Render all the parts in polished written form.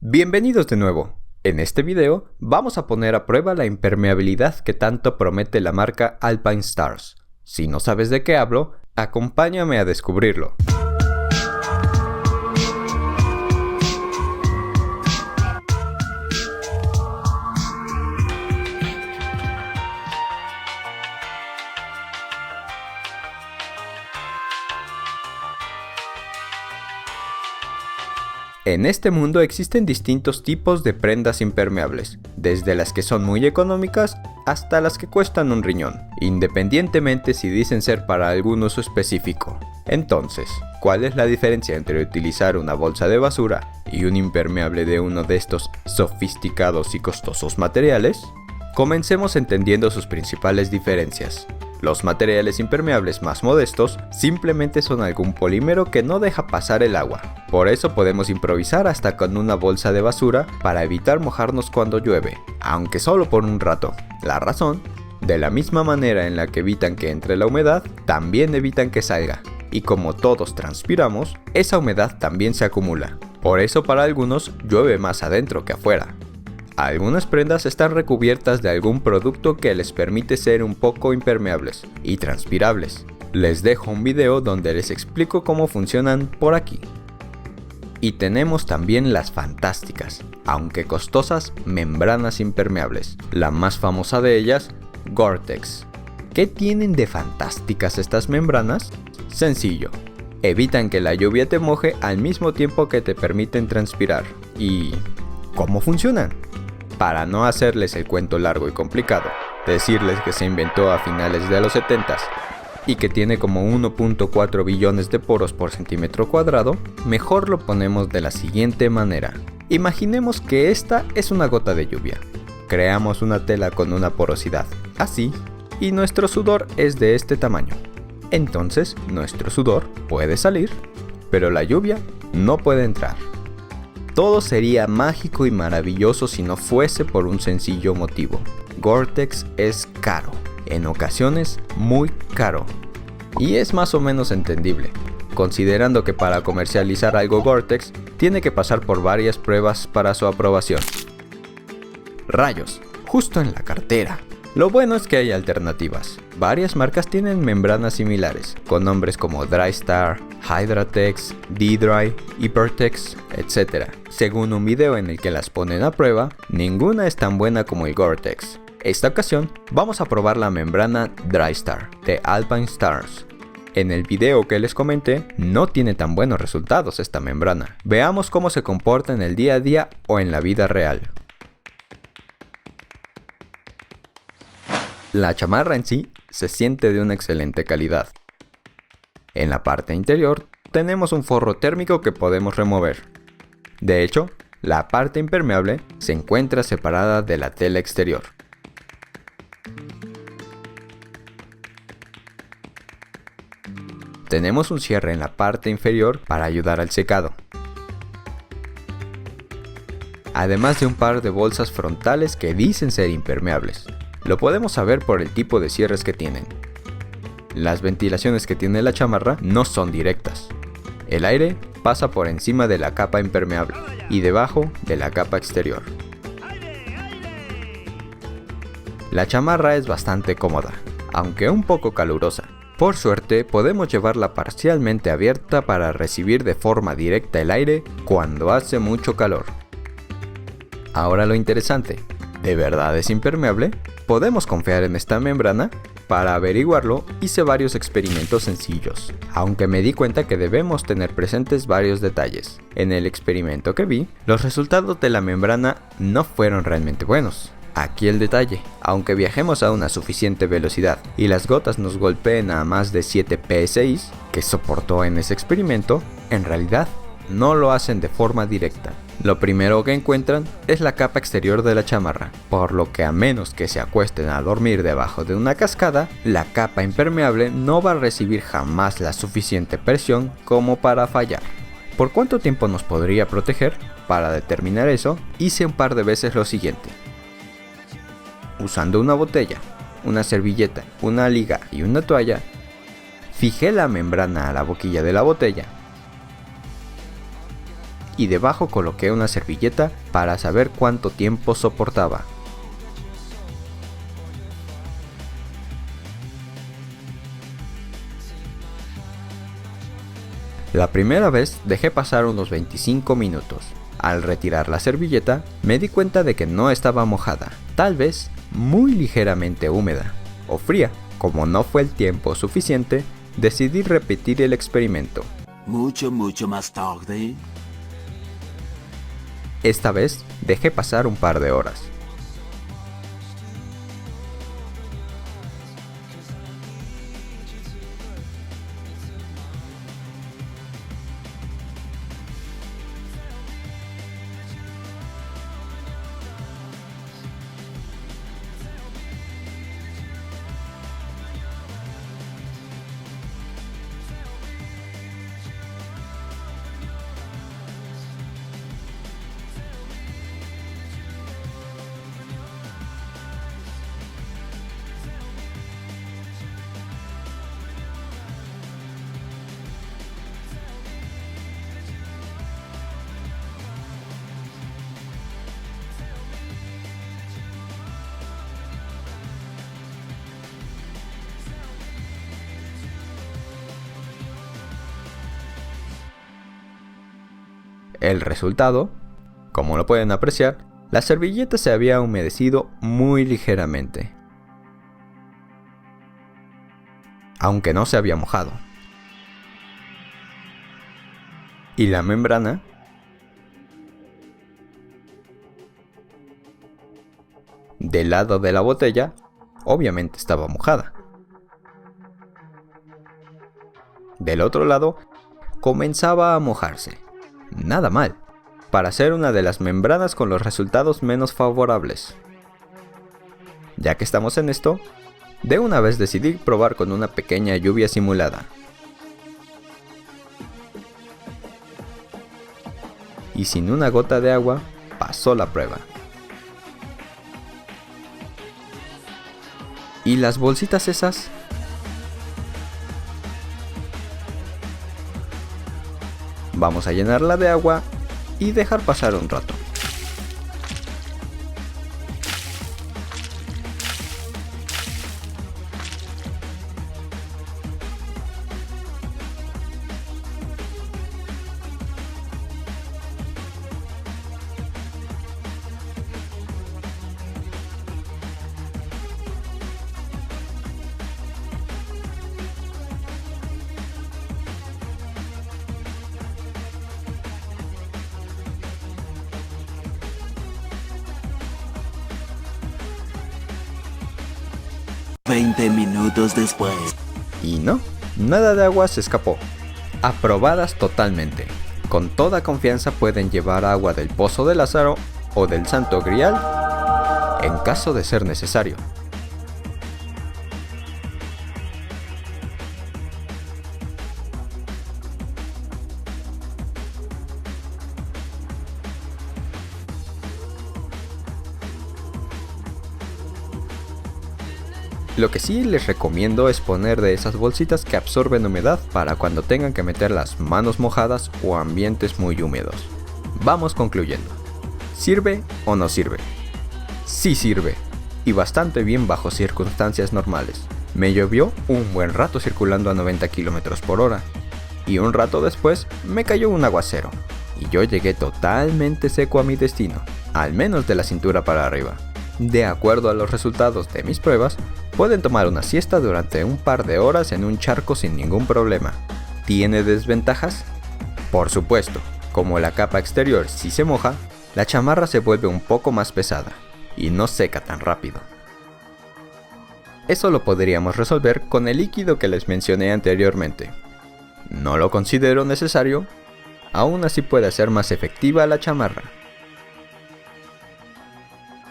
Bienvenidos de nuevo. En este video vamos a poner a prueba la impermeabilidad que tanto promete la marca Alpinestars. Si no sabes de qué hablo, acompáñame a descubrirlo. En este mundo existen distintos tipos de prendas impermeables, desde las que son muy económicas hasta las que cuestan un riñón, independientemente si dicen ser para algún uso específico. Entonces, ¿cuál es la diferencia entre utilizar una bolsa de basura y un impermeable de uno de estos sofisticados y costosos materiales? Comencemos entendiendo sus principales diferencias. Los materiales impermeables más modestos simplemente son algún polímero que no deja pasar el agua. Por eso podemos improvisar hasta con una bolsa de basura para evitar mojarnos cuando llueve, aunque solo por un rato. La razón, de la misma manera en la que evitan que entre la humedad, también evitan que salga. Y como todos transpiramos, esa humedad también se acumula. Por eso para algunos llueve más adentro que afuera. Algunas prendas están recubiertas de algún producto que les permite ser un poco impermeables y transpirables. Les dejo un video donde les explico cómo funcionan por aquí. Y tenemos también las fantásticas, aunque costosas, membranas impermeables. La más famosa de ellas, Gore-Tex. ¿Qué tienen de fantásticas estas membranas? Sencillo, evitan que la lluvia te moje al mismo tiempo que te permiten transpirar. ¿Y cómo funcionan? Para no hacerles el cuento largo y complicado, decirles que se inventó a finales de los 70s y que tiene como 1.4 billones de poros por centímetro cuadrado, mejor lo ponemos de la siguiente manera. Imaginemos que esta es una gota de lluvia. Creamos una tela con una porosidad, así, y nuestro sudor es de este tamaño. Entonces, nuestro sudor puede salir, pero la lluvia no puede entrar. Todo sería mágico y maravilloso si no fuese por un sencillo motivo. Gore-Tex es caro, en ocasiones muy caro. Y es más o menos entendible, considerando que para comercializar algo Gore-Tex tiene que pasar por varias pruebas para su aprobación. Rayos, justo en la cartera. Lo bueno es que hay alternativas. Varias marcas tienen membranas similares, con nombres como Drystar, Hydratex, D-Dry, Hypertex, etc. Según un video en el que las ponen a prueba, ninguna es tan buena como el Gore-Tex. Esta ocasión vamos a probar la membrana Drystar de Alpinestars. En el video que les comenté, no tiene tan buenos resultados esta membrana. Veamos cómo se comporta en el día a día o en la vida real. La chamarra en sí se siente de una excelente calidad. En la parte interior tenemos un forro térmico que podemos remover. De hecho, la parte impermeable se encuentra separada de la tela exterior. Tenemos un cierre en la parte inferior para ayudar al secado, además de un par de bolsas frontales que dicen ser impermeables. Lo podemos saber por el tipo de cierres que tienen. Las ventilaciones que tiene la chamarra no son directas. El aire pasa por encima de la capa impermeable y debajo de la capa exterior. La chamarra es bastante cómoda, aunque un poco calurosa. Por suerte, podemos llevarla parcialmente abierta para recibir de forma directa el aire cuando hace mucho calor. Ahora lo interesante, ¿de verdad es impermeable? ¿Podemos confiar en esta membrana? Para averiguarlo, hice varios experimentos sencillos, aunque me di cuenta que debemos tener presentes varios detalles. En el experimento que vi, los resultados de la membrana no fueron realmente buenos. Aquí el detalle, aunque viajemos a una suficiente velocidad y las gotas nos golpeen a más de 7 psi, que soportó en ese experimento, en realidad no lo hacen de forma directa. Lo primero que encuentran es la capa exterior de la chamarra, por lo que a menos que se acuesten a dormir debajo de una cascada, la capa impermeable no va a recibir jamás la suficiente presión como para fallar. ¿Por cuánto tiempo nos podría proteger? Para determinar eso, hice un par de veces lo siguiente. Usando una botella, una servilleta, una liga y una toalla, fijé la membrana a la boquilla de la botella y debajo coloqué una servilleta para saber cuánto tiempo soportaba. La primera vez dejé pasar unos 25 minutos. Al retirar la servilleta, me di cuenta de que no estaba mojada, tal vez muy ligeramente húmeda o fría. Como no fue el tiempo suficiente, decidí repetir el experimento. Mucho más tarde. Esta vez dejé pasar un par de horas. El resultado, como lo pueden apreciar, la servilleta se había humedecido muy ligeramente, aunque no se había mojado. Y la membrana del lado de la botella obviamente estaba mojada. Del otro lado comenzaba a mojarse. Nada mal, para ser una de las membranas con los resultados menos favorables. Ya que estamos en esto, de una vez decidí probar con una pequeña lluvia simulada. Y sin una gota de agua, pasó la prueba. ¿Y las bolsitas esas? Vamos a llenarla de agua y dejar pasar un rato. Veinte minutos después. Y no, nada de agua se escapó. Aprobadas totalmente. Con toda confianza pueden llevar agua del Pozo de Lázaro o del Santo Grial en caso de ser necesario. Lo que sí les recomiendo es poner de esas bolsitas que absorben humedad para cuando tengan que meter las manos mojadas o ambientes muy húmedos. Vamos concluyendo. ¿Sirve o no sirve? Sí sirve, y bastante bien bajo circunstancias normales. Me llovió un buen rato circulando a 90 km por hora, y un rato después me cayó un aguacero, y yo llegué totalmente seco a mi destino, al menos de la cintura para arriba. De acuerdo a los resultados de mis pruebas, pueden tomar una siesta durante un par de horas en un charco sin ningún problema. ¿Tiene desventajas? Por supuesto, como la capa exterior sí se moja, la chamarra se vuelve un poco más pesada y no seca tan rápido. Eso lo podríamos resolver con el líquido que les mencioné anteriormente. No lo considero necesario, aún así puede hacer más efectiva la chamarra.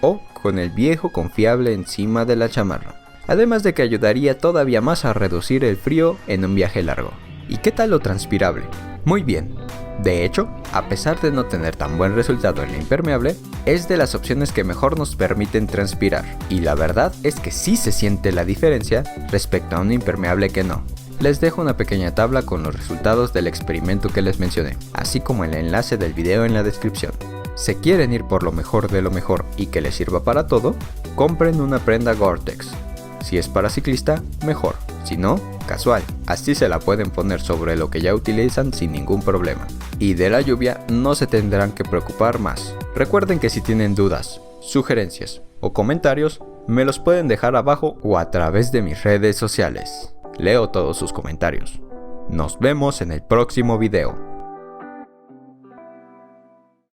O con el viejo confiable encima de la chamarra. Además de que ayudaría todavía más a reducir el frío en un viaje largo. ¿Y qué tal lo transpirable? Muy bien. De hecho, a pesar de no tener tan buen resultado en la impermeable, es de las opciones que mejor nos permiten transpirar. Y la verdad es que sí se siente la diferencia respecto a un impermeable que no. Les dejo una pequeña tabla con los resultados del experimento que les mencioné, así como el enlace del video en la descripción. ¿Se quieren ir por lo mejor de lo mejor y que les sirva para todo? Compren una prenda Gore-Tex. Si es para ciclista, mejor. Si no, casual. Así se la pueden poner sobre lo que ya utilizan sin ningún problema. Y de la lluvia no se tendrán que preocupar más. Recuerden que si tienen dudas, sugerencias o comentarios, me los pueden dejar abajo o a través de mis redes sociales. Leo todos sus comentarios. Nos vemos en el próximo video.